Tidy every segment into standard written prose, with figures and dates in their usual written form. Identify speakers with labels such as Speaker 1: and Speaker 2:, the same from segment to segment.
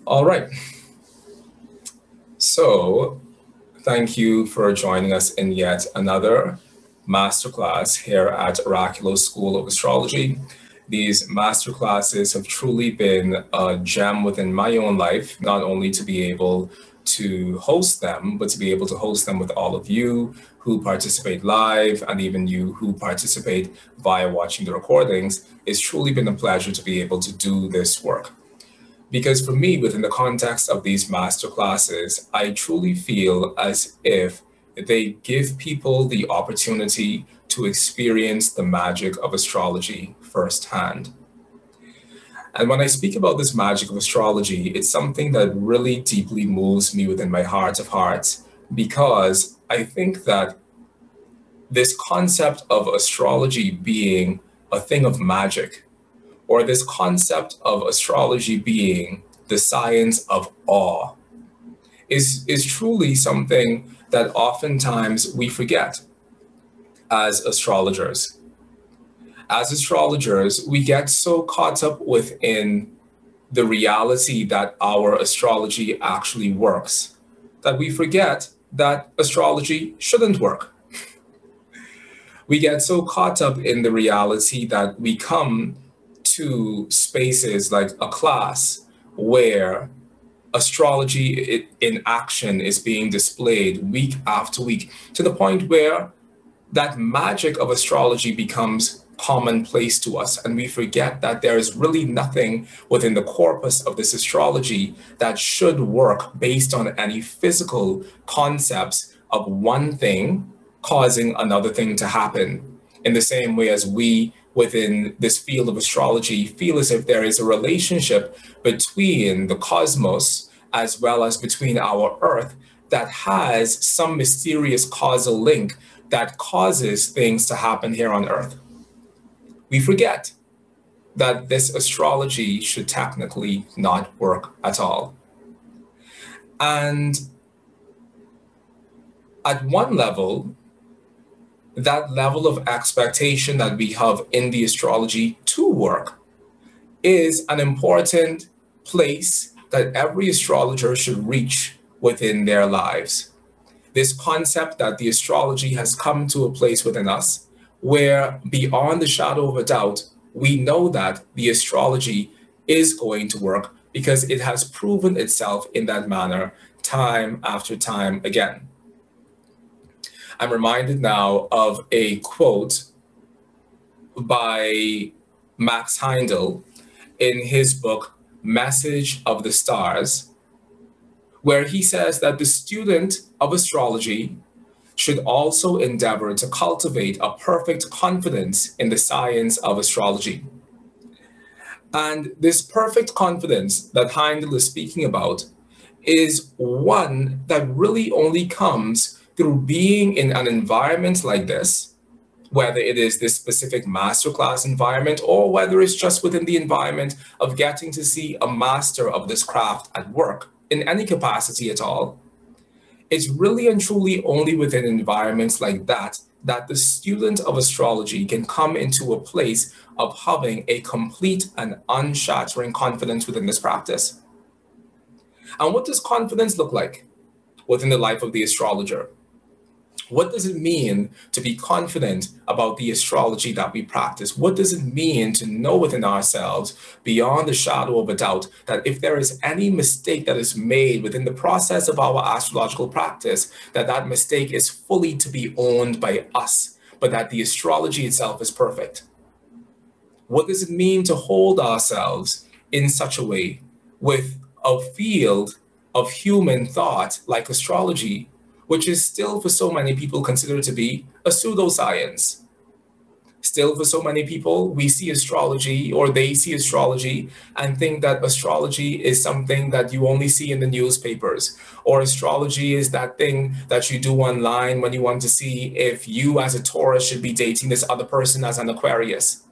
Speaker 1: All right. So, thank you for joining us in yet another masterclass here at Oraculos School of Astrology. These masterclasses have truly been a gem within my own life, not only to be able to host them, but to be able to host them with all of you who participate live and even you who participate via watching the recordings. It's truly been a pleasure to be able to do this work. Because for me, within the context of these master classes, I truly feel as if they give people the opportunity to experience the magic of astrology firsthand. And when I speak about this magic of astrology, it's something that really deeply moves me within my heart of hearts, because I think that this concept of astrology being a thing of magic, or this concept of astrology being the science of awe, is truly something that oftentimes we forget as astrologers. As astrologers, we get so caught up within the reality that our astrology actually works that we forget that astrology shouldn't work. We get so caught up in the reality that we come to spaces like a class where astrology in action is being displayed week after week, to the point where that magic of astrology becomes commonplace to us, and we forget that there is really nothing within the corpus of this astrology that should work based on any physical concepts of one thing causing another thing to happen. In the same way as we within this field of astrology feel as if there is a relationship between the cosmos as well as between our earth that has some mysterious causal link that causes things to happen here on earth. We forget that this astrology should technically not work at all. And at one level, that level of expectation that we have in the astrology to work is an important place that every astrologer should reach within their lives. This concept that the astrology has come to a place within us where, beyond the shadow of a doubt, we know that the astrology is going to work because it has proven itself in that manner time after time again. I'm reminded now of a quote by Max Heindel in his book, Message of the Stars, where he says that the student of astrology should also endeavor to cultivate a perfect confidence in the science of astrology. And this perfect confidence that Heindel is speaking about is one that really only comes through being in an environment like this, whether it is this specific masterclass environment or whether it's just within the environment of getting to see a master of this craft at work in any capacity at all. It's really and truly only within environments like that that the student of astrology can come into a place of having a complete and unshattering confidence within this practice. And what does confidence look like within the life of the astrologer? What does it mean to be confident about the astrology that we practice? What does it mean to know within ourselves, beyond the shadow of a doubt, that if there is any mistake that is made within the process of our astrological practice, that that mistake is fully to be owned by us, but that the astrology itself is perfect? What does it mean to hold ourselves in such a way with a field of human thought like astrology, which is still for so many people considered to be a pseudoscience? Still, for so many people, we see astrology, or they see astrology, and think that astrology is something that you only see in the newspapers, or astrology is that thing that you do online when you want to see if you as a Taurus should be dating this other person as an Aquarius.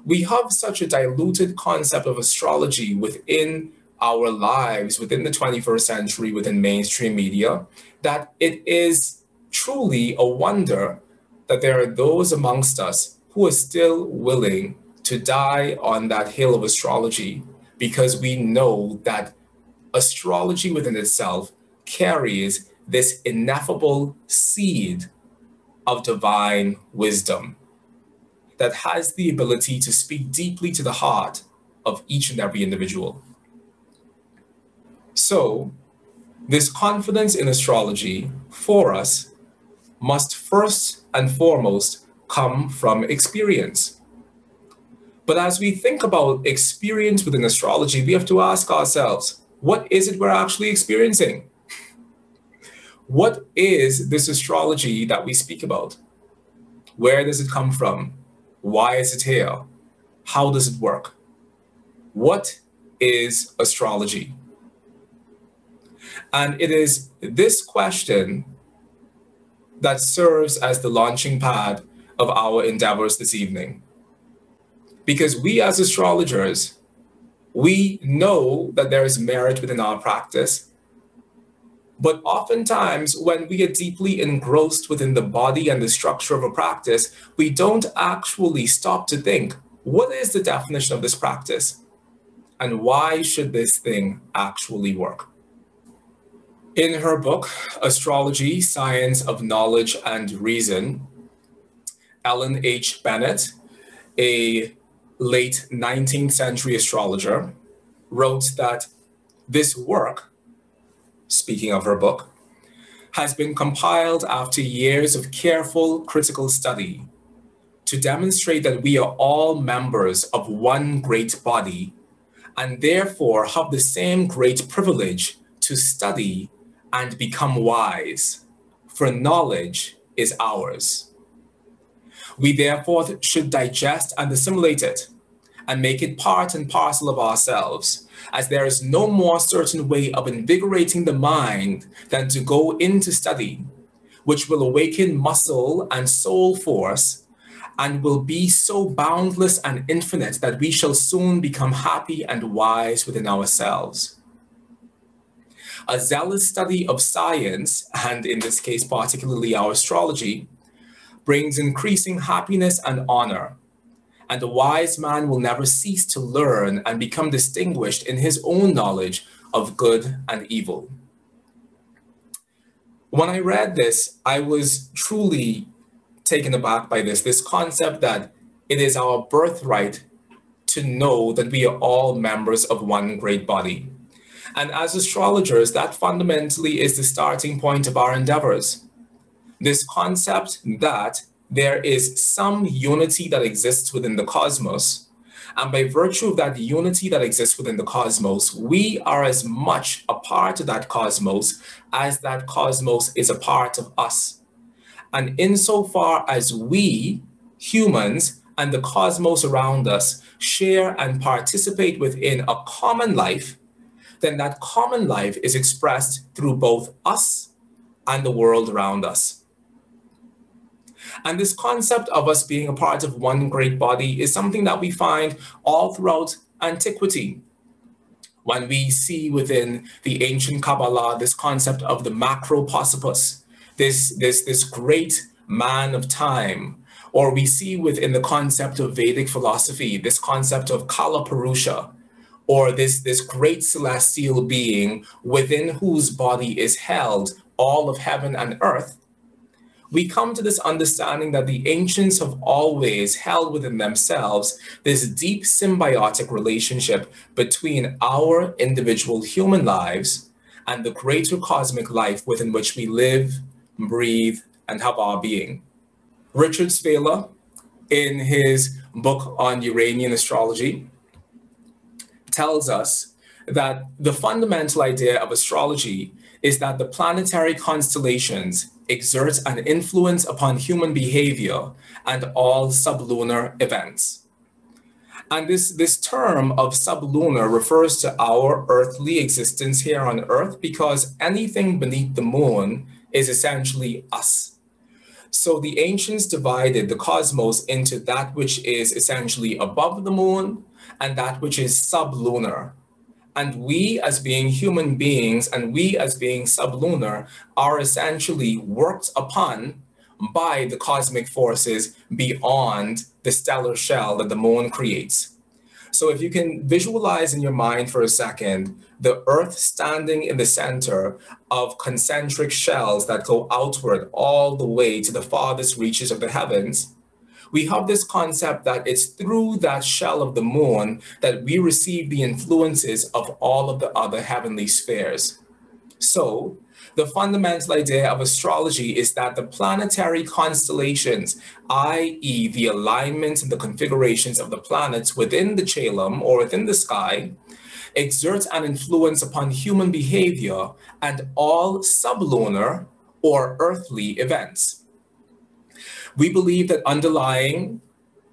Speaker 1: We have such a diluted concept of astrology within our lives, within the 21st century, within mainstream media, that it is truly a wonder that there are those amongst us who are still willing to die on that hill of astrology, because we know that astrology within itself carries this ineffable seed of divine wisdom that has the ability to speak deeply to the heart of each and every individual. So, this confidence in astrology for us must first and foremost come from experience. But as we think about experience within astrology, we have to ask ourselves, what is it we're actually experiencing? What is this astrology that we speak about? Where does it come from? Why is it here? How does it work? What is astrology? And it is this question that serves as the launching pad of our endeavors this evening. Because we as astrologers, we know that there is merit within our practice. But oftentimes, when we get deeply engrossed within the body and the structure of a practice, we don't actually stop to think, what is the definition of this practice? And why should this thing actually work? In her book, Astrology, Science of Knowledge and Reason, Ellen H. Bennett, a late 19th century astrologer, wrote that this work, speaking of her book, has been compiled after years of careful critical study to demonstrate that we are all members of one great body and therefore have the same great privilege to study and become wise, for knowledge is ours. We therefore should digest and assimilate it and make it part and parcel of ourselves, as there is no more certain way of invigorating the mind than to go into study, which will awaken muscle and soul force and will be so boundless and infinite that we shall soon become happy and wise within ourselves. A zealous study of science, and in this case particularly our astrology, brings increasing happiness and honor, and a wise man will never cease to learn and become distinguished in his own knowledge of good and evil. When I read this, I was truly taken aback by this concept that it is our birthright to know that we are all members of one great body. And as astrologers, that fundamentally is the starting point of our endeavors. This concept that there is some unity that exists within the cosmos, and by virtue of that unity that exists within the cosmos, we are as much a part of that cosmos as that cosmos is a part of us. And insofar as we, humans, and the cosmos around us share and participate within a common life, then that common life is expressed through both us and the world around us. And this concept of us being a part of one great body is something that we find all throughout antiquity. When we see within the ancient Kabbalah this concept of the macroposipus, this great man of time, or we see within the concept of Vedic philosophy, this concept of Kala Purusha, or this great celestial being within whose body is held all of heaven and earth, we come to this understanding that the ancients have always held within themselves this deep symbiotic relationship between our individual human lives and the greater cosmic life within which we live, breathe, and have our being. Richard Svela, in his book on Uranian astrology, tells us that the fundamental idea of astrology is that the planetary constellations exert an influence upon human behavior and all sublunar events. And this term of sublunar refers to our earthly existence here on Earth, because anything beneath the moon is essentially us. So the ancients divided the cosmos into that which is essentially above the moon and that which is sublunar. And we as being human beings and we as being sublunar are essentially worked upon by the cosmic forces beyond the stellar shell that the moon creates. So if you can visualize in your mind for a second, the Earth standing in the center of concentric shells that go outward all the way to the farthest reaches of the heavens, we have this concept that it's through that shell of the moon that we receive the influences of all of the other heavenly spheres. So, the fundamental idea of astrology is that the planetary constellations, i.e., the alignment and the configurations of the planets within the Chelum or within the sky, exert an influence upon human behavior and all sublunar or earthly events. We believe that underlying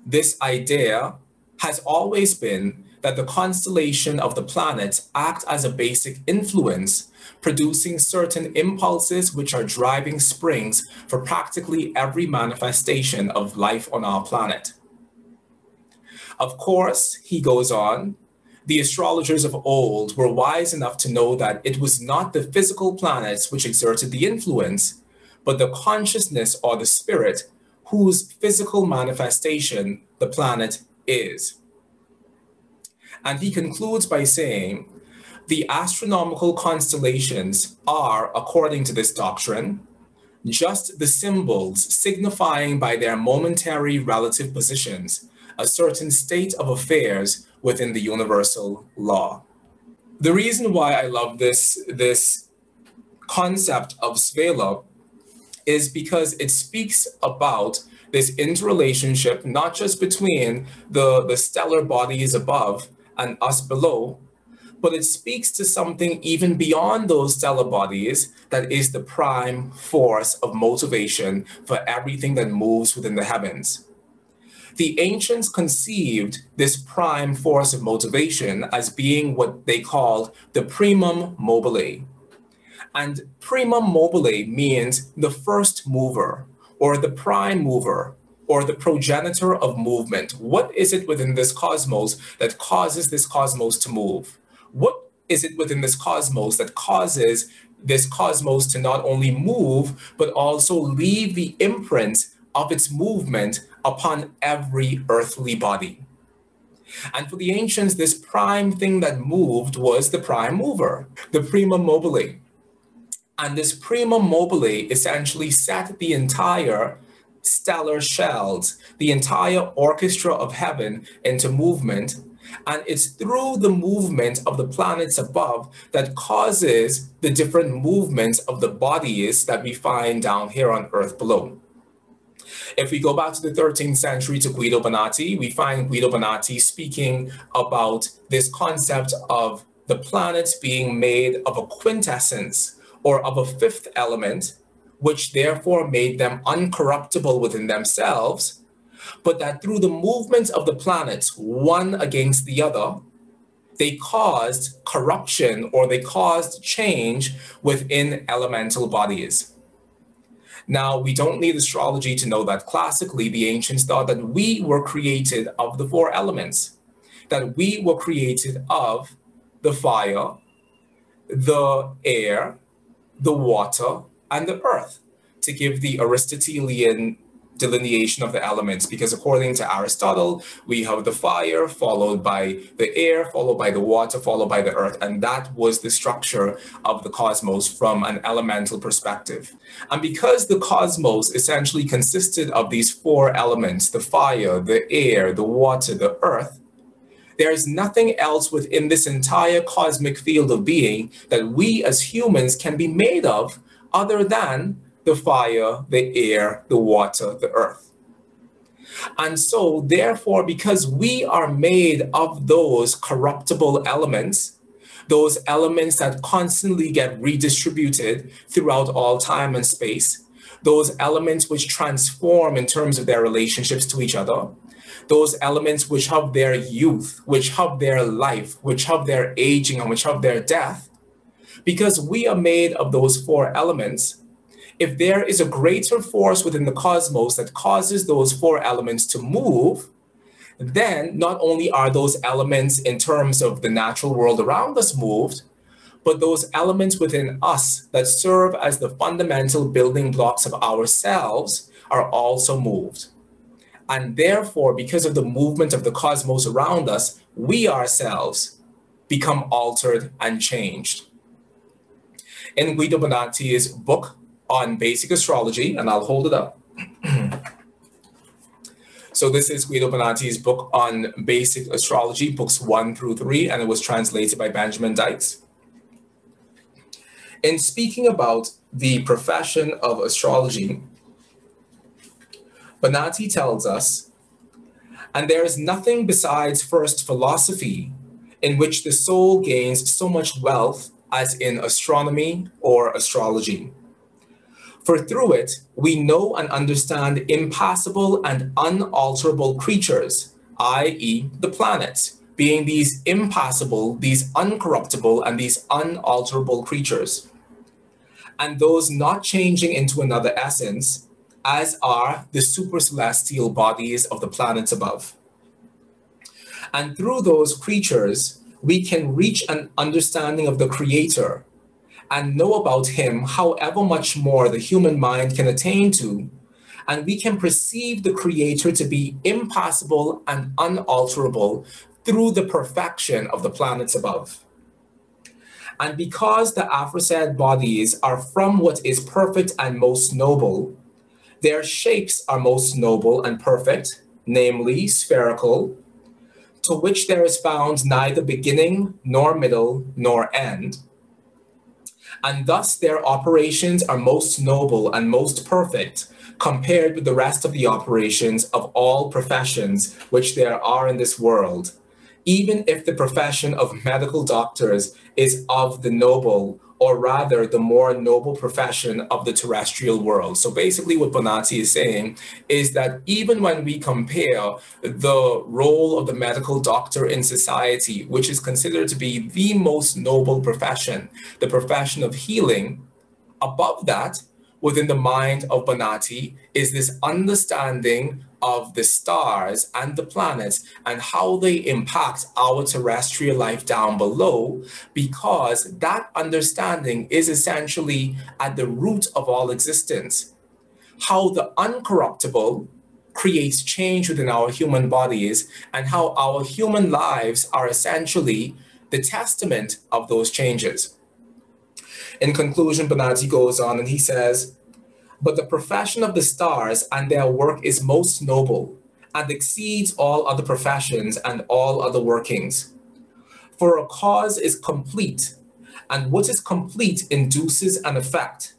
Speaker 1: this idea has always been that the constellation of the planets act as a basic influence, producing certain impulses which are driving springs for practically every manifestation of life on our planet. Of course, he goes on, the astrologers of old were wise enough to know that it was not the physical planets which exerted the influence, but the consciousness or the spirit whose physical manifestation the planet is. And he concludes by saying, the astronomical constellations are, according to this doctrine, just the symbols signifying by their momentary relative positions a certain state of affairs within the universal law. The reason why I love this concept of Svela is because it speaks about this interrelationship, not just between the stellar bodies above and us below, but it speaks to something even beyond those stellar bodies that is the prime force of motivation for everything that moves within the heavens. The ancients conceived this prime force of motivation as being what they called the primum mobile. And primum mobile means the first mover, or the prime mover, or the progenitor of movement. What is it within this cosmos that causes this cosmos to move? What is it within this cosmos that causes this cosmos to not only move, but also leave the imprint of its movement upon every earthly body? And for the ancients, this prime thing that moved was the prime mover, the primum mobile. And this primum mobile essentially set the entire stellar shells, the entire orchestra of heaven into movement. And it's through the movement of the planets above that causes the different movements of the bodies that we find down here on Earth below. If we go back to the 13th century to Guido Bonatti, we find Guido Bonatti speaking about this concept of the planets being made of a quintessence or of a fifth element, which therefore made them uncorruptible within themselves, but that through the movement of the planets, one against the other, they caused corruption or they caused change within elemental bodies. Now, we don't need astrology to know that classically the ancients thought that we were created of the four elements, that we were created of the fire, the air, the water, and the earth, to give the Aristotelian delineation of the elements, because according to Aristotle, we have the fire followed by the air, followed by the water, followed by the earth, and that was the structure of the cosmos from an elemental perspective. And because the cosmos essentially consisted of these four elements, the fire, the air, the water, the earth, there is nothing else within this entire cosmic field of being that we as humans can be made of other than the fire, the air, the water, the earth. And so, therefore, because we are made of those corruptible elements, those elements that constantly get redistributed throughout all time and space, those elements which transform in terms of their relationships to each other, those elements which have their youth, which have their life, which have their aging, and which have their death, because we are made of those four elements, if there is a greater force within the cosmos that causes those four elements to move, then not only are those elements in terms of the natural world around us moved, but those elements within us that serve as the fundamental building blocks of ourselves are also moved. And therefore, because of the movement of the cosmos around us, we ourselves become altered and changed. In Guido Bonatti's book on basic astrology, and I'll hold it up. So this is Guido Bonatti's book on basic astrology, books 1 through 3, and it was translated by Benjamin Dykes. In speaking about the profession of astrology, Bonatti tells us, and there is nothing besides first philosophy in which the soul gains so much wealth as in astronomy or astrology. For through it, we know and understand impassible and unalterable creatures, i.e. the planets, being these impassible, these uncorruptible, and these unalterable creatures, and those not changing into another essence, as are the supercelestial bodies of the planets above. And through those creatures, we can reach an understanding of the Creator and know about him however much more the human mind can attain to, and we can perceive the Creator to be impassible and unalterable through the perfection of the planets above. And because the aforesaid bodies are from what is perfect and most noble, their shapes are most noble and perfect, namely spherical, to which there is found neither beginning, nor middle, nor end. And thus their operations are most noble and most perfect compared with the rest of the operations of all professions which there are in this world, even if the profession of medical doctors is of the noble, or rather the more noble profession of the terrestrial world. So basically what Bonatti is saying is that even when we compare the role of the medical doctor in society, which is considered to be the most noble profession, the profession of healing, above that, within the mind of Bonatti, is this understanding of the stars and the planets and how they impact our terrestrial life down below, because that understanding is essentially at the root of all existence. How the uncorruptible creates change within our human bodies, and how our human lives are essentially the testament of those changes. In conclusion, Bonatti goes on and he says, but the profession of the stars and their work is most noble and exceeds all other professions and all other workings. For a cause is complete, and what is complete induces an effect.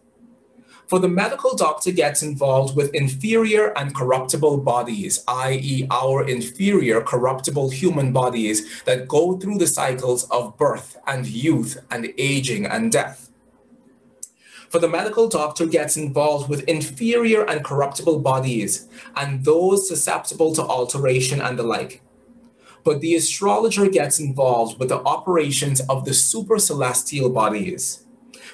Speaker 1: For the medical doctor gets involved with inferior and corruptible bodies, i.e. our inferior corruptible human bodies that go through the cycles of birth and youth and aging and death. For the medical doctor gets involved with inferior and corruptible bodies and those susceptible to alteration and the like. But the astrologer gets involved with the operations of the supercelestial bodies,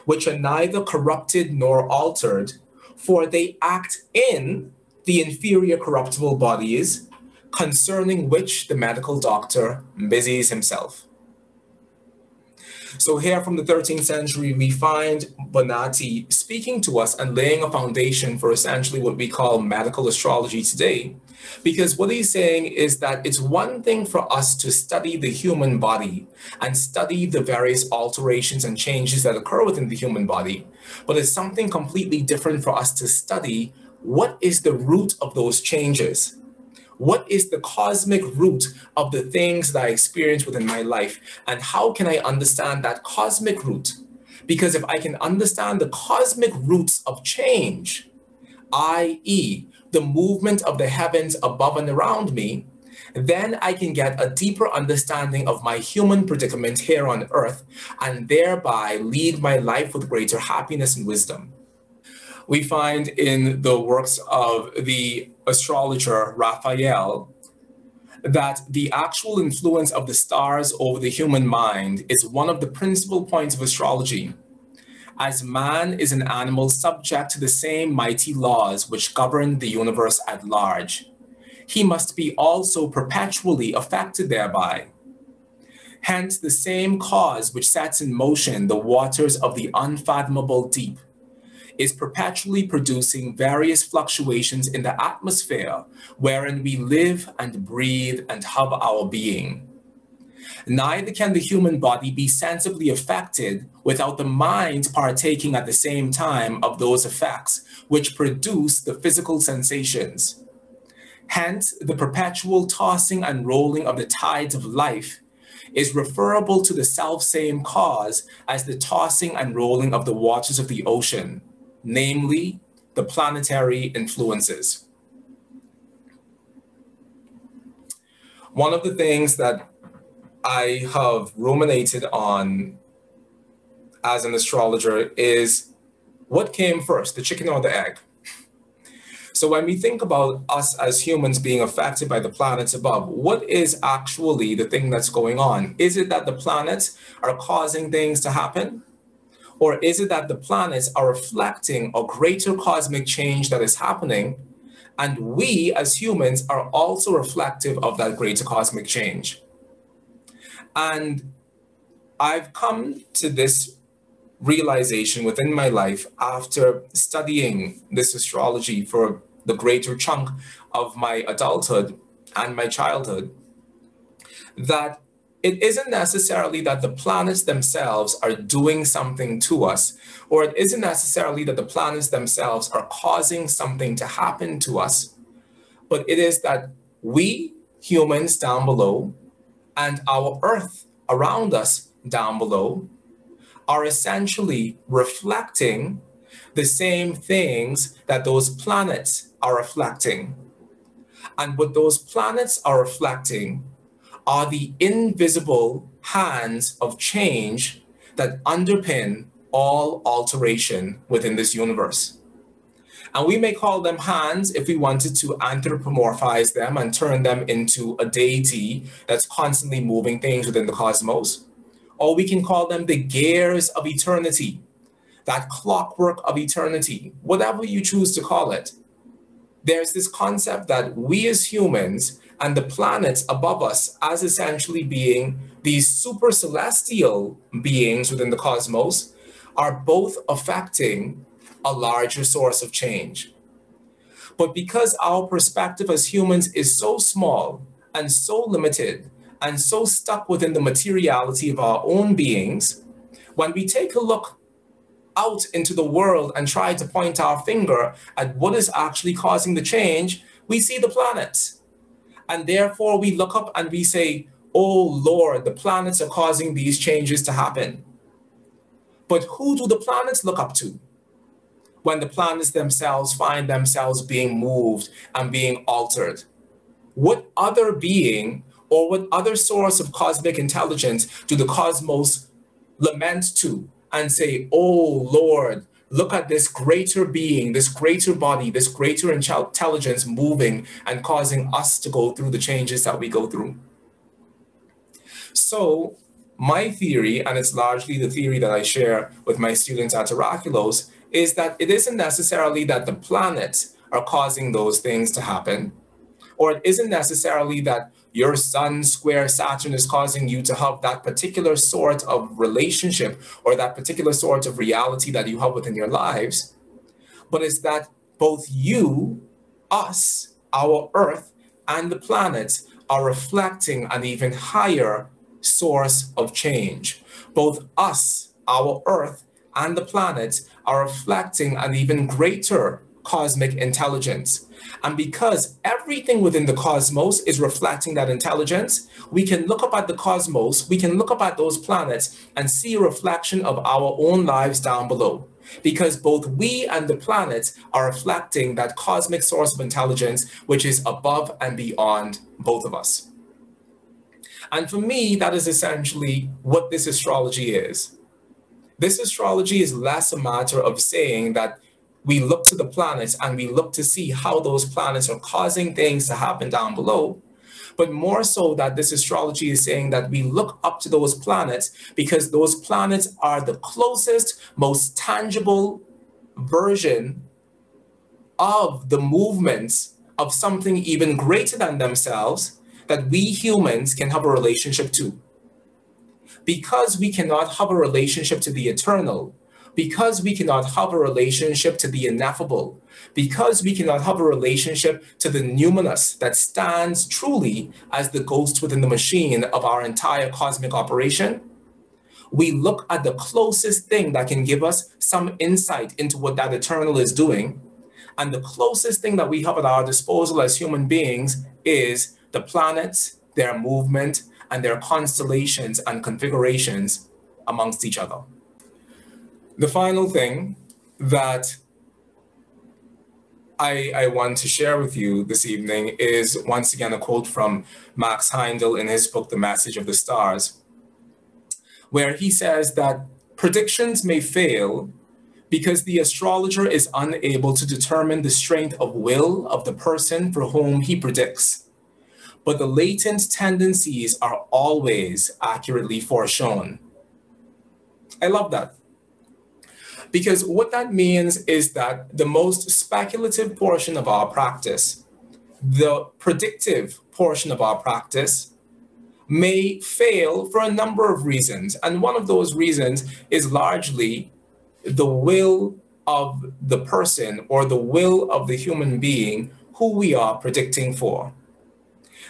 Speaker 1: which are neither corrupted nor altered, for they act in the inferior corruptible bodies, concerning which the medical doctor busies himself. So here from the 13th century, we find Bonatti speaking to us and laying a foundation for essentially what we call medical astrology today. Because what he's saying is that it's one thing for us to study the human body and study the various alterations and changes that occur within the human body, but it's something completely different for us to study what is the root of those changes. What is the cosmic root of the things that I experience within my life? And how can I understand that cosmic root? Because if I can understand the cosmic roots of change, i.e., the movement of the heavens above and around me, then I can get a deeper understanding of my human predicament here on earth, and thereby lead my life with greater happiness and wisdom. We find in the works of the astrologer Raphael that the actual influence of the stars over the human mind is one of the principal points of astrology, as man is an animal subject to the same mighty laws which govern the universe at large. He must be also perpetually affected thereby. Hence, the same cause which sets in motion the waters of the unfathomable deep is perpetually producing various fluctuations in the atmosphere wherein we live and breathe and have our being. Neither can the human body be sensibly affected without the mind partaking at the same time of those effects which produce the physical sensations. Hence, the perpetual tossing and rolling of the tides of life is referable to the selfsame cause as the tossing and rolling of the waters of the ocean, namely the planetary influences. One of the things that I have ruminated on as an astrologer is what came first, the chicken or the egg? So when we think about us as humans being affected by the planets above, what is actually the thing that's going on? Is it that the planets are causing things to happen? Or is it that the planets are reflecting a greater cosmic change that is happening, and we as humans are also reflective of that greater cosmic change? And I've come to this realization within my life after studying this astrology for the greater chunk of my adulthood and my childhood, that it isn't necessarily that the planets themselves are doing something to us, or it isn't necessarily that the planets themselves are causing something to happen to us, but it is that we humans down below and our Earth around us down below are essentially reflecting the same things that those planets are reflecting. And what those planets are reflecting are the invisible hands of change that underpin all alteration within this universe. And we may call them hands if we wanted to anthropomorphize them and turn them into a deity that's constantly moving things within the cosmos. Or we can call them the gears of eternity, that clockwork of eternity, whatever you choose to call it. There's this concept that we as humans and the planets above us as essentially being these super celestial beings within the cosmos are both affecting a larger source of change. But because our perspective as humans is so small and so limited and so stuck within the materiality of our own beings, when we take a look out into the world and try to point our finger at what is actually causing the change, we see the planets. And therefore we look up and we say, oh Lord, the planets are causing these changes to happen. But who do the planets look up to when the planets themselves find themselves being moved and being altered? What other being or what other source of cosmic intelligence do the cosmos lament to and say, oh Lord, look at this greater being, this greater body, this greater intelligence moving and causing us to go through the changes that we go through? So my theory, and it's largely the theory that I share with my students at Oraculos, is that it isn't necessarily that the planets are causing those things to happen, or it isn't necessarily that your sun square Saturn is causing you to have that particular sort of relationship or that particular sort of reality that you have within your lives, but it's that both you, us, our Earth, and the planets are reflecting an even higher source of change. Both us, our Earth, and the planets are reflecting an even greater cosmic intelligence. And because everything within the cosmos is reflecting that intelligence, we can look up at the cosmos, we can look up at those planets and see a reflection of our own lives down below. Because both we and the planets are reflecting that cosmic source of intelligence, which is above and beyond both of us. And for me, that is essentially what this astrology is. This astrology is less a matter of saying that we look to the planets and we look to see how those planets are causing things to happen down below, but more so that this astrology is saying that we look up to those planets because those planets are the closest, most tangible version of the movements of something even greater than themselves that we humans can have a relationship to. Because we cannot have a relationship to the eternal, because we cannot have a relationship to the ineffable, because we cannot have a relationship to the numinous that stands truly as the ghost within the machine of our entire cosmic operation, we look at the closest thing that can give us some insight into what that eternal is doing. And the closest thing that we have at our disposal as human beings is the planets, their movement, and their constellations and configurations amongst each other. The final thing that I want to share with you this evening is once again a quote from Max Heindel in his book, The Message of the Stars, where he says that predictions may fail because the astrologer is unable to determine the strength of will of the person for whom he predicts, but the latent tendencies are always accurately foreshown. I love that. Because what that means is that the most speculative portion of our practice, the predictive portion of our practice, may fail for a number of reasons. And one of those reasons is largely the will of the person or the will of the human being who we are predicting for.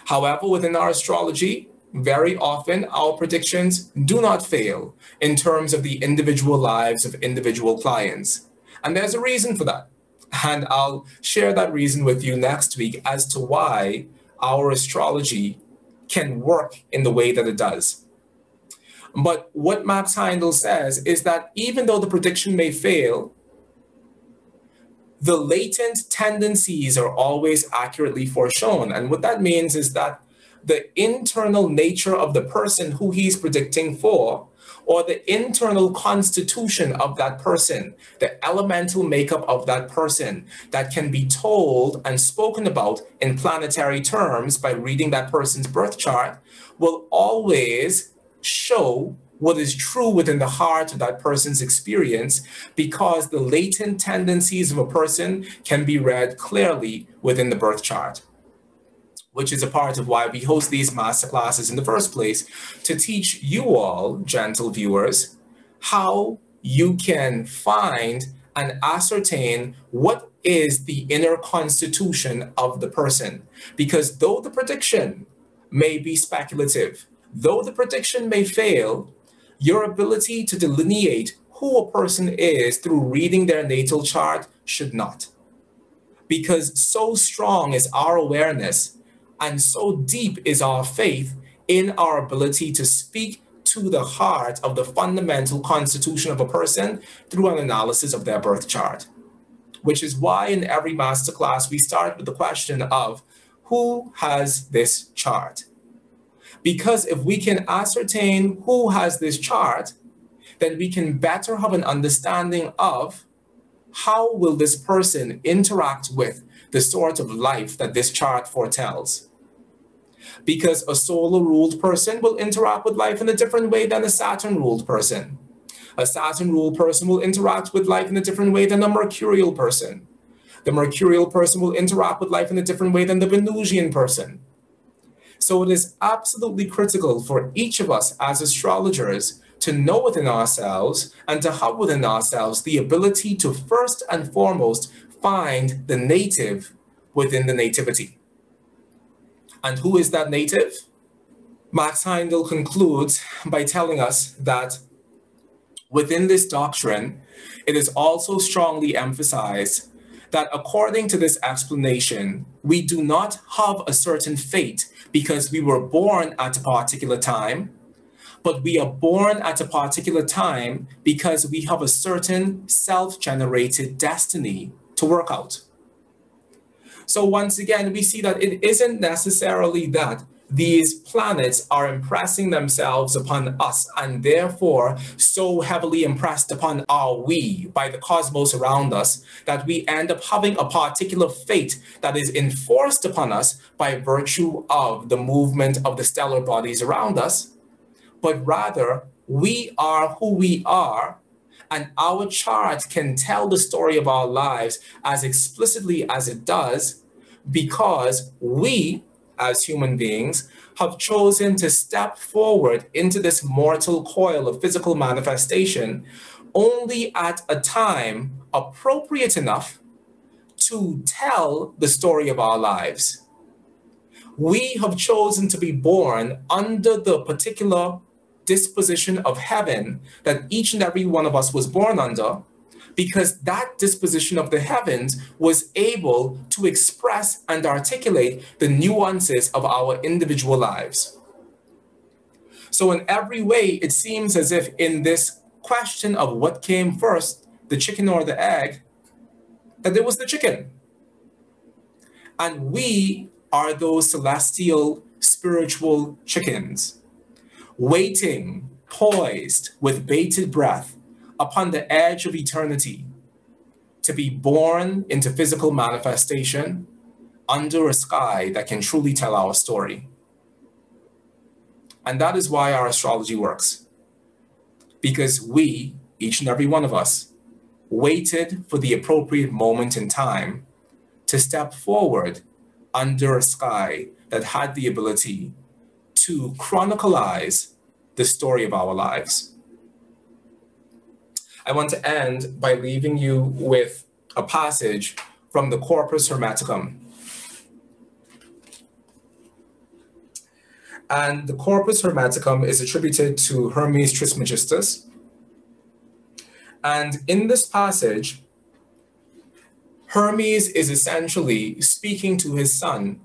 Speaker 1: However, within our astrology, very often our predictions do not fail in terms of the individual lives of individual clients. And there's a reason for that. And I'll share that reason with you next week as to why our astrology can work in the way that it does. But what Max Heindel says is that even though the prediction may fail, the latent tendencies are always accurately foreshown. And what that means is that the internal nature of the person who he's predicting for, or the internal constitution of that person, the elemental makeup of that person that can be told and spoken about in planetary terms by reading that person's birth chart, will always show what is true within the heart of that person's experience, because the latent tendencies of a person can be read clearly within the birth chart, which is a part of why we host these masterclasses in the first place, to teach you all, gentle viewers, how you can find and ascertain what is the inner constitution of the person. Because though the prediction may be speculative, though the prediction may fail, your ability to delineate who a person is through reading their natal chart should not. Because so strong is our awareness and so deep is our faith in our ability to speak to the heart of the fundamental constitution of a person through an analysis of their birth chart. Which is why in every masterclass we start with the question of, who has this chart? Because if we can ascertain who has this chart, then we can better have an understanding of how will this person interact with the sort of life that this chart foretells. Because a solar-ruled person will interact with life in a different way than a Saturn-ruled person. A Saturn-ruled person will interact with life in a different way than a Mercurial person. The Mercurial person will interact with life in a different way than the Venusian person. So it is absolutely critical for each of us as astrologers to know within ourselves and to have within ourselves the ability to first and foremost find the native within the nativity. And who is that native? Max Heindel concludes by telling us that within this doctrine, it is also strongly emphasized that according to this explanation, we do not have a certain fate because we were born at a particular time, but we are born at a particular time because we have a certain self-generated destiny to work out. So once again, we see that it isn't necessarily that these planets are impressing themselves upon us and therefore so heavily impressed upon our we by the cosmos around us that we end up having a particular fate that is enforced upon us by virtue of the movement of the stellar bodies around us, but rather we are who we are, and our chart can tell the story of our lives as explicitly as it does because we, as human beings, have chosen to step forward into this mortal coil of physical manifestation only at a time appropriate enough to tell the story of our lives. We have chosen to be born under the particular disposition of heaven that each and every one of us was born under, because that disposition of the heavens was able to express and articulate the nuances of our individual lives. So in every way, it seems as if in this question of what came first, the chicken or the egg, that it was the chicken. And we are those celestial, spiritual chickens, waiting, poised with bated breath upon the edge of eternity to be born into physical manifestation under a sky that can truly tell our story. And that is why our astrology works. Because we, each and every one of us, waited for the appropriate moment in time to step forward under a sky that had the ability to chronicleize the story of our lives. I want to end by leaving you with a passage from the Corpus Hermeticum. And the Corpus Hermeticum is attributed to Hermes Trismegistus. And in this passage, Hermes is essentially speaking to his son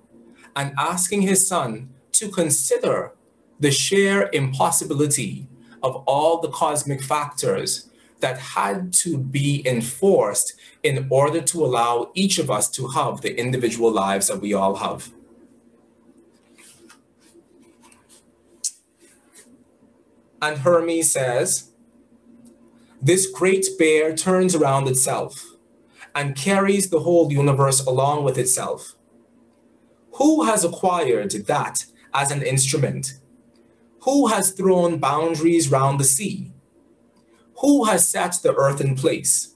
Speaker 1: and asking his son to consider the sheer impossibility of all the cosmic factors that had to be enforced in order to allow each of us to have the individual lives that we all have. And Hermes says, "This great bear turns around itself and carries the whole universe along with itself. Who has acquired that as an instrument? Who has thrown boundaries round the sea? Who has set the earth in place?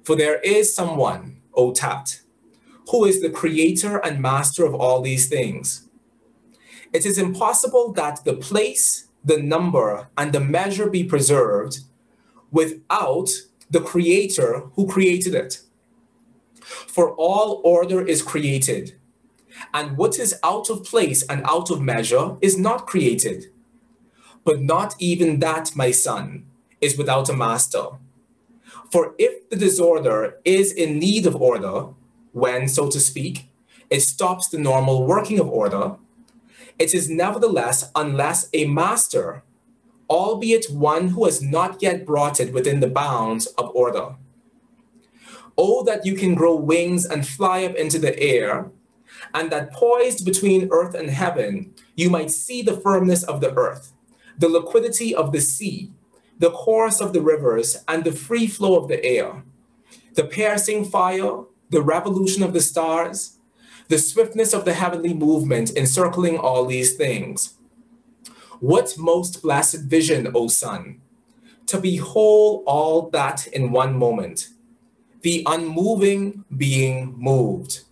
Speaker 1: For there is someone, O Tat, who is the creator and master of all these things. It is impossible that the place, the number, and the measure be preserved without the creator who created it. For all order is created, and what is out of place and out of measure is not created. But not even that, my son, is without a master. For if the disorder is in need of order, when, so to speak, it stops the normal working of order, it is nevertheless unless a master, albeit one who has not yet brought it within the bounds of order. Oh, that you can grow wings and fly up into the air, and that poised between earth and heaven, you might see the firmness of the earth, the liquidity of the sea, the course of the rivers, and the free flow of the air, the piercing fire, the revolution of the stars, the swiftness of the heavenly movement encircling all these things. What most blessed vision, O son, to behold all that in one moment, the unmoving being moved,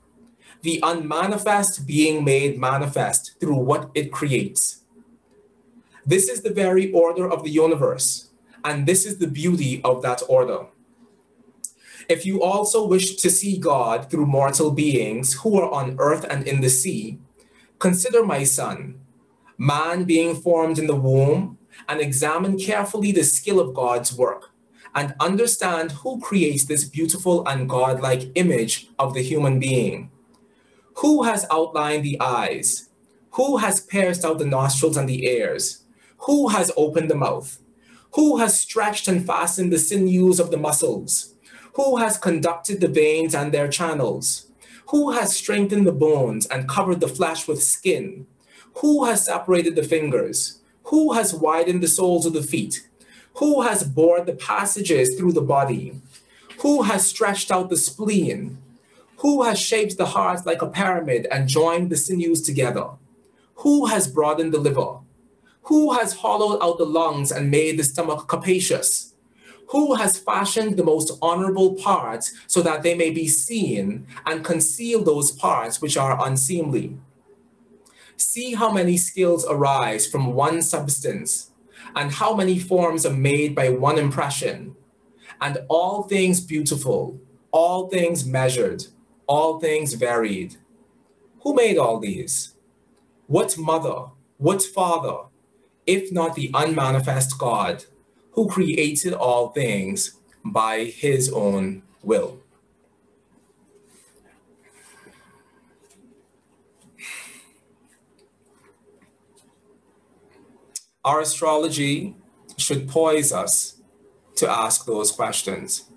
Speaker 1: the unmanifest being made manifest through what it creates. This is the very order of the universe, and this is the beauty of that order. If you also wish to see God through mortal beings who are on earth and in the sea, consider, my son, man being formed in the womb, and examine carefully the skill of God's work, and understand who creates this beautiful and godlike image of the human being. Who has outlined the eyes? Who has pierced out the nostrils and the ears? Who has opened the mouth? Who has stretched and fastened the sinews of the muscles? Who has conducted the veins and their channels? Who has strengthened the bones and covered the flesh with skin? Who has separated the fingers? Who has widened the soles of the feet? Who has bored the passages through the body? Who has stretched out the spleen? Who has shaped the heart like a pyramid and joined the sinews together? Who has broadened the liver? Who has hollowed out the lungs and made the stomach capacious? Who has fashioned the most honorable parts so that they may be seen and conceal those parts which are unseemly? See how many skills arise from one substance, and how many forms are made by one impression. and all things beautiful, all things measured, all things varied. Who made all these? What mother, what father, if not the unmanifest God, who created all things by his own will? Our astrology should poise us to ask those questions.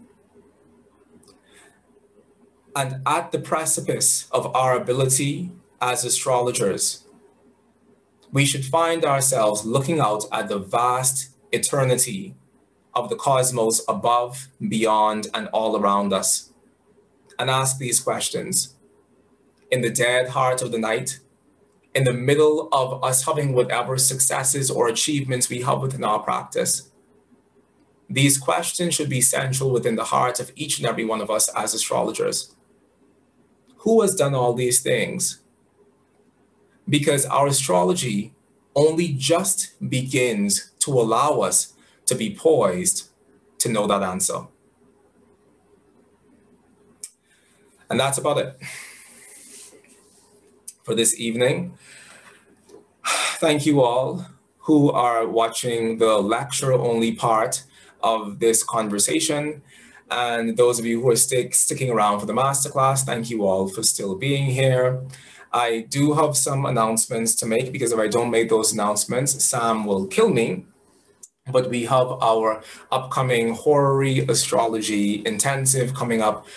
Speaker 1: And at the precipice of our ability as astrologers, we should find ourselves looking out at the vast eternity of the cosmos above, beyond, and all around us, and ask these questions. In the dead heart of the night, in the middle of us having whatever successes or achievements we have within our practice, these questions should be central within the heart of each and every one of us as astrologers. Who has done all these things? Because our astrology only just begins to allow us to be poised to know that answer. And that's about it for this evening. Thank you all who are watching the lecture-only part of this conversation. And those of you who are sticking around for the masterclass, thank you all for still being here. I do have some announcements to make, because if I don't make those announcements, Sam will kill me. But we have our upcoming Horary Astrology Intensive coming up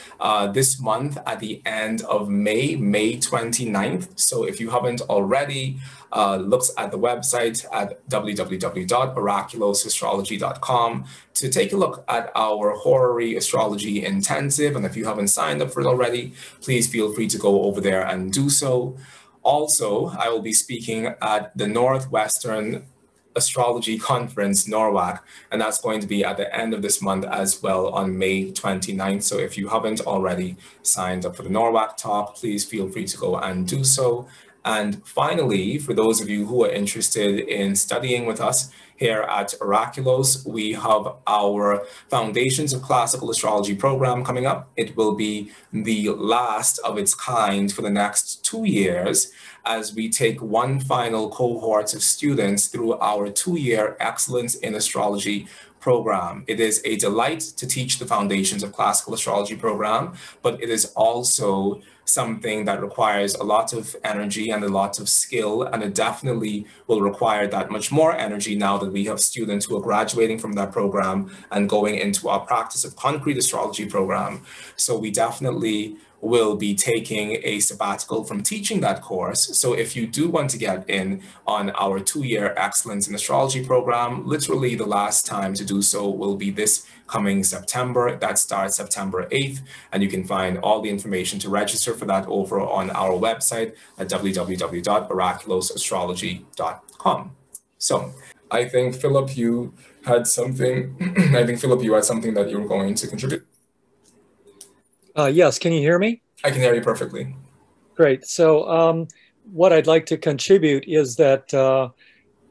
Speaker 1: this month at the end of May, May 29th. So if you haven't already looked at the website at www.oraculosastrology.com to take a look at our Horary Astrology Intensive. And if you haven't signed up for it already, please feel free to go over there and do so. Also, I will be speaking at the Northwestern Astrology Conference, NORWAC, and that's going to be at the end of this month as well on May 29th. So if you haven't already signed up for the NORWAC talk, please feel free to go and do so. And finally, for those of you who are interested in studying with us here at Oraculos, we have our Foundations of Classical Astrology program coming up. It will be the last of its kind for the next 2 years, as we take one final cohort of students through our 2-year Excellence in Astrology program. It is a delight to teach the Foundations of Classical Astrology program, but it is also something that requires a lot of energy and a lot of skill, and it definitely will require that much more energy now that we have students who are graduating from that program and going into our Practice of Concrete Astrology program. So we definitely will be taking a sabbatical from teaching that course. So if you do want to get in on our 2-year Excellence in Astrology program, literally the last time to do so will be this coming September. That starts September 8th, and you can find all the information to register for that over on our website at www.oraculosastrology.com. So I think, Philip, you had something, that you were going to contribute.
Speaker 2: Yes, can you hear me?
Speaker 1: I can hear you perfectly.
Speaker 2: Great. So what I'd like to contribute is that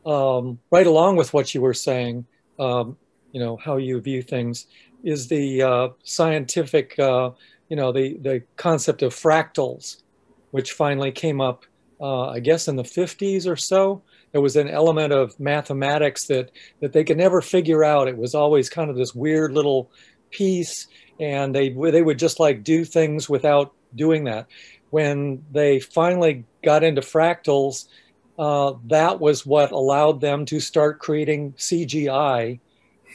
Speaker 2: right along with what you were saying, you know, how you view things, is the scientific, you know, the concept of fractals, which finally came up, I guess, in the 50s or so. There was an element of mathematics that they could never figure out. It was always kind of this weird little piece, and they would just like do things without doing that. When they finally got into fractals, that was what allowed them to start creating CGI,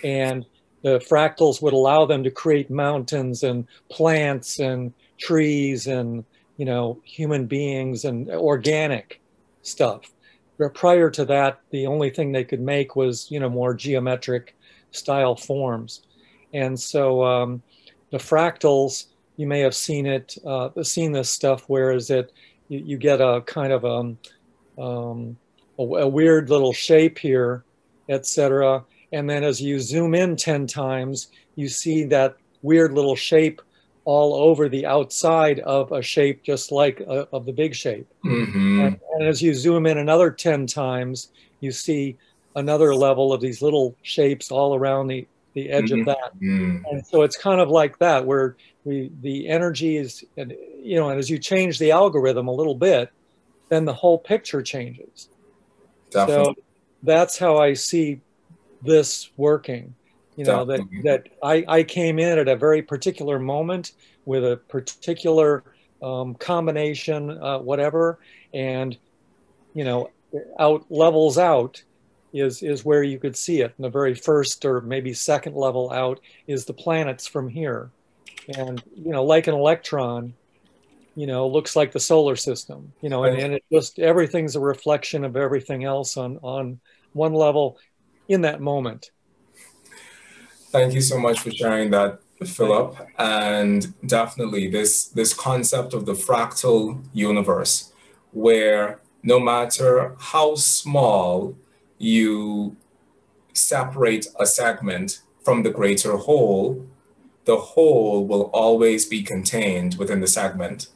Speaker 2: and the fractals would allow them to create mountains and plants and trees and, you know, human beings and organic stuff. But prior to that, the only thing they could make was, you know, more geometric style forms. And so the fractals, you may have seen it, seen this stuff, where is it, you get a kind of a weird little shape here, etc. And then as you zoom in 10 times, you see that weird little shape all over the outside of a shape just like of the big shape.
Speaker 1: Mm-hmm.
Speaker 2: And as you zoom in another 10 times, you see another level of these little shapes all around the the edge of that.
Speaker 1: Mm-hmm.
Speaker 2: And so it's kind of like that, where the energy is, and and as you change the algorithm a little bit, then the whole picture changes.
Speaker 1: Definitely.
Speaker 2: So that's how I see this working. That
Speaker 1: Definitely.
Speaker 2: I came in at a very particular moment with a particular combination, whatever, and out levels out is where you could see it. And the very first or maybe second level out is the planets from here. And like an electron, looks like the solar system, and it just everything's a reflection of everything else on one level in that moment.
Speaker 1: Thank you so much for sharing that, Philip. And definitely this concept of the fractal universe, where no matter how small you separate a segment from the greater whole, the whole will always be contained within the segment.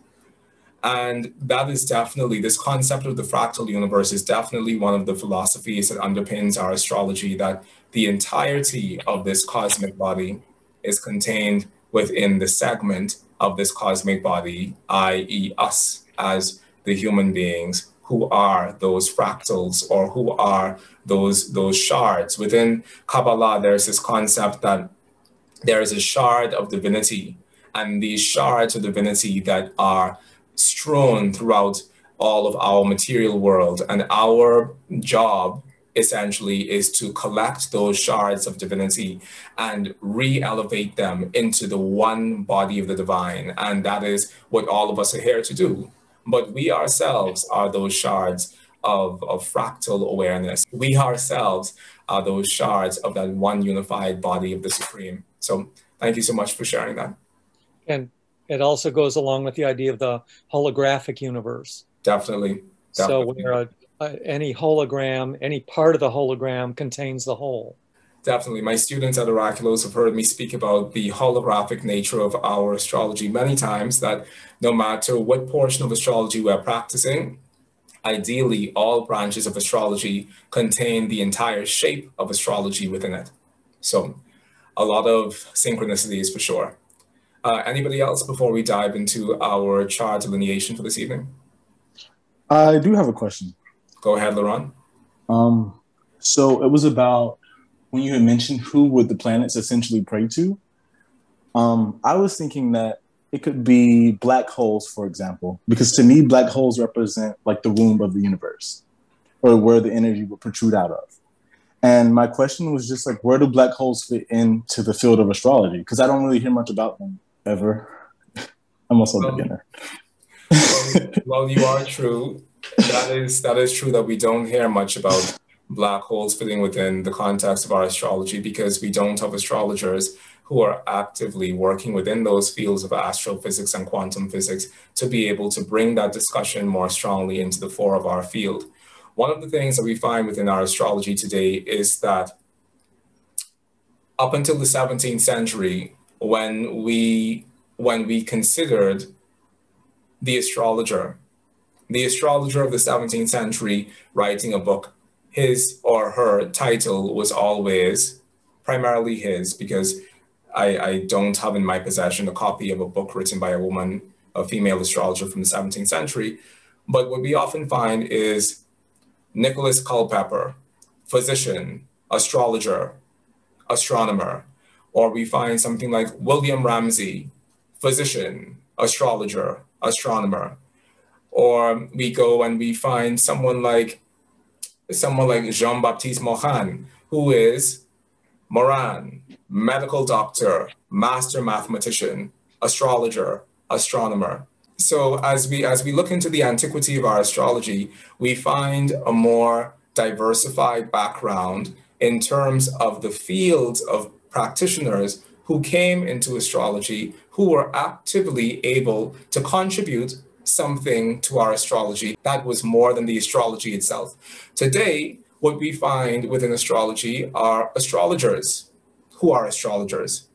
Speaker 1: And that is definitely, this concept of the fractal universe is definitely one of the philosophies that underpins our astrology, that the entirety of this cosmic body is contained within the segment of this cosmic body, i.e. us as the human beings who are those fractals, or who are those shards. Within Kabbalah, there's this concept that there is a shard of divinity, and these shards of divinity that are strewn throughout all of our material world. And our job essentially is to collect those shards of divinity and re-elevate them into the one body of the divine. And that is what all of us are here to do. But we ourselves are those shards of fractal awareness. We ourselves are those shards of that one unified body of the Supreme. So thank you so much for sharing that.
Speaker 2: And it also goes along with the idea of the holographic universe.
Speaker 1: Definitely.
Speaker 2: So where any hologram, any part of the hologram contains the whole.
Speaker 1: Definitely. My students at Oraculos have heard me speak about the holographic nature of our astrology many times, that no matter what portion of astrology we're practicing, ideally all branches of astrology contain the entire shape of astrology within it. So a lot of synchronicities for sure. Anybody else before we dive into our chart delineation for this evening?
Speaker 3: I do have a question.
Speaker 1: Go ahead, Laurent.
Speaker 3: So it was about when you had mentioned who would the planets essentially pray to. I was thinking that it could be black holes, for example, because to me, black holes represent like the womb of the universe, or where the energy would protrude out of. And my question was just like, where do black holes fit into the field of astrology? Because I don't really hear much about them ever. I'm also a beginner.
Speaker 1: Well, you are true. That is true that we don't hear much about black holes fitting within the context of our astrology, because we don't have astrologers who are actively working within those fields of astrophysics and quantum physics to be able to bring that discussion more strongly into the fore of our field. One of the things that we find within our astrology today is that up until the 17th century, when we considered the astrologer of the 17th century writing a book, his or her title was always primarily his, because I don't have in my possession a copy of a book written by a woman, a female astrologer from the 17th century. But what we often find is Nicholas Culpeper, physician, astrologer, astronomer. Or we find something like William Ramsay, physician, astrologer, astronomer. Or we go and we find someone like Jean-Baptiste Morin, who is Morin, medical doctor, master mathematician, astrologer, astronomer. So as we look into the antiquity of our astrology, we find a more diversified background in terms of the fields of practitioners who came into astrology, who were actively able to contribute something to our astrology that was more than the astrology itself. Today, what we find within astrology are astrologers who are astrologers.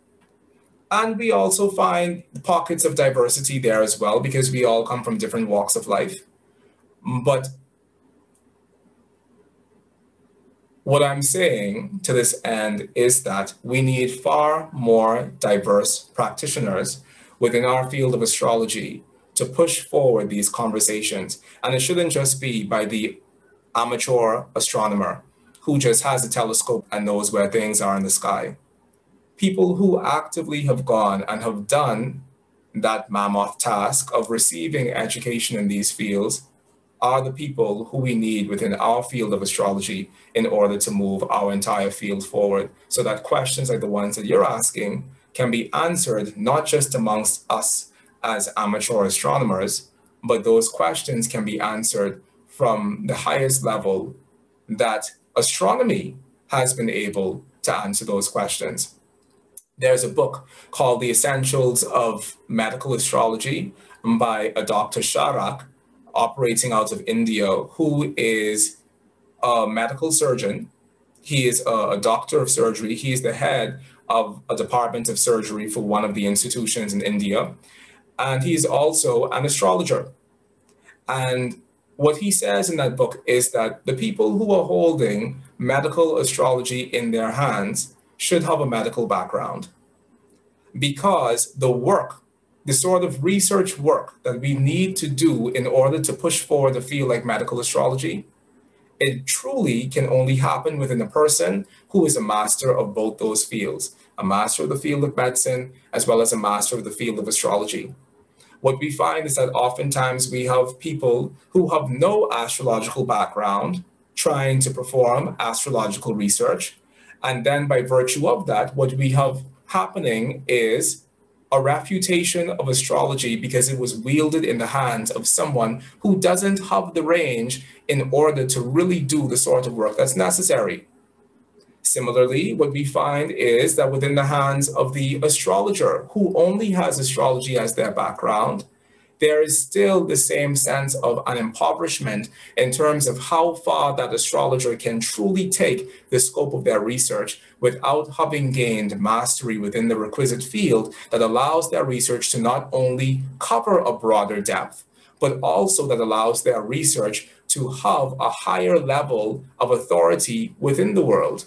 Speaker 1: And we also find pockets of diversity there as well, because we all come from different walks of life. But What I'm saying to this end is that we need far more diverse practitioners within our field of astrology to push forward these conversations. And it shouldn't just be by the amateur astronomer who just has a telescope and knows where things are in the sky. People who actively have gone and have done that mammoth task of receiving education in these fields are the people who we need within our field of astrology in order to move our entire field forward, so that questions like the ones that you're asking can be answered not just amongst us as amateur astronomers, but those questions can be answered from the highest level that astronomy has been able to answer those questions. There's a book called The Essentials of Medical Astrology by a Dr. Sharak, operating out of India, who is a medical surgeon. He is a doctor of surgery. He is the head of a department of surgery for one of the institutions in India. And he's also an astrologer. And what he says in that book is that the people who are holding medical astrology in their hands should have a medical background, because the work, the sort of research work that we need to do in order to push forward a field like medical astrology, it truly can only happen within a person who is a master of both those fields, a master of the field of medicine, as well as a master of the field of astrology. What we find is that oftentimes we have people who have no astrological background trying to perform astrological research. And then by virtue of that, what we have happening is a refutation of astrology because it was wielded in the hands of someone who doesn't have the range in order to really do the sort of work that's necessary. Similarly, what we find is that within the hands of the astrologer who only has astrology as their background, there is still the same sense of an impoverishment in terms of how far that astrologer can truly take the scope of their research without having gained mastery within the requisite field that allows their research to not only cover a broader depth, but also that allows their research to have a higher level of authority within the world.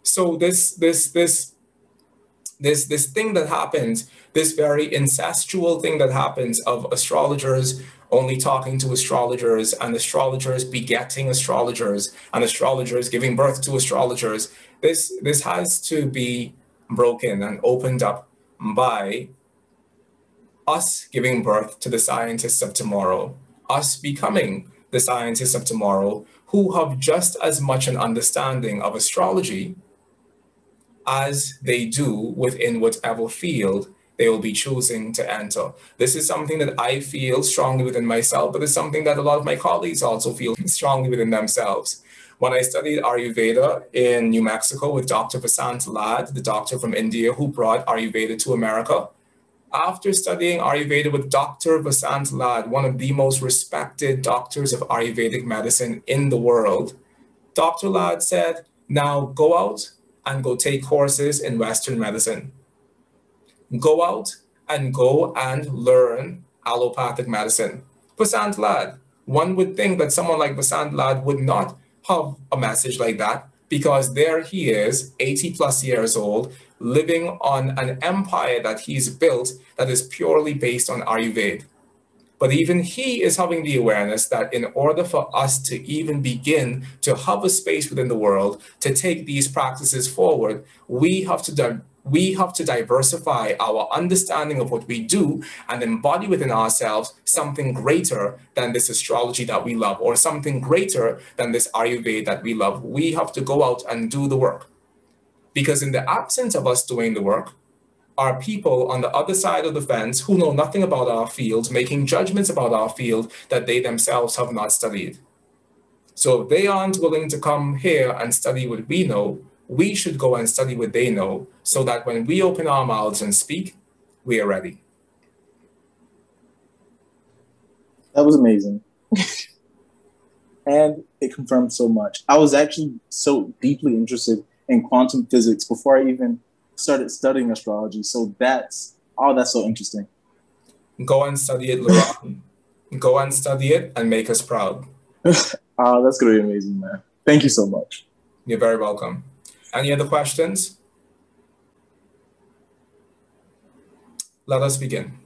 Speaker 1: So this thing that happens, this very incestual thing that happens of astrologers only talking to astrologers and astrologers begetting astrologers and astrologers giving birth to astrologers, this has to be broken and opened up by us giving birth to the scientists of tomorrow, us becoming the scientists of tomorrow who have just as much an understanding of astrology as they do within whatever field they will be choosing to enter. This is something that I feel strongly within myself, but it's something that a lot of my colleagues also feel strongly within themselves. When I studied Ayurveda in New Mexico with Dr. Vasant Lad, the doctor from India who brought Ayurveda to America, after studying Ayurveda with Dr. Vasant Lad, one of the most respected doctors of Ayurvedic medicine in the world, Dr. Lad said, now go out and go take courses in Western medicine. Go out and go and learn allopathic medicine. Vasant Lad, one would think that someone like Vasant Lad would not have a message like that, because there he is, 80 plus years old, living on an empire that he's built that is purely based on Ayurveda. But even he is having the awareness that in order for us to even begin to have a space within the world to take these practices forward, we have to diversify our understanding of what we do and embody within ourselves something greater than this astrology that we love, or something greater than this Ayurveda that we love. We have to go out and do the work. Because in the absence of us doing the work, are people on the other side of the fence who know nothing about our field, making judgments about our field that they themselves have not studied. So if they aren't willing to come here and study what we know, we should go and study what they know, so that when we open our mouths and speak, we are ready.
Speaker 3: That was amazing. And it confirmed so much. I was actually so deeply interested in quantum physics before I even started studying astrology. So that's so interesting.
Speaker 1: Go and study it, Laurent. Go and study it and make us proud.
Speaker 3: That's going to be amazing, man. Thank you so much.
Speaker 1: You're very welcome. Any other questions? Let us begin.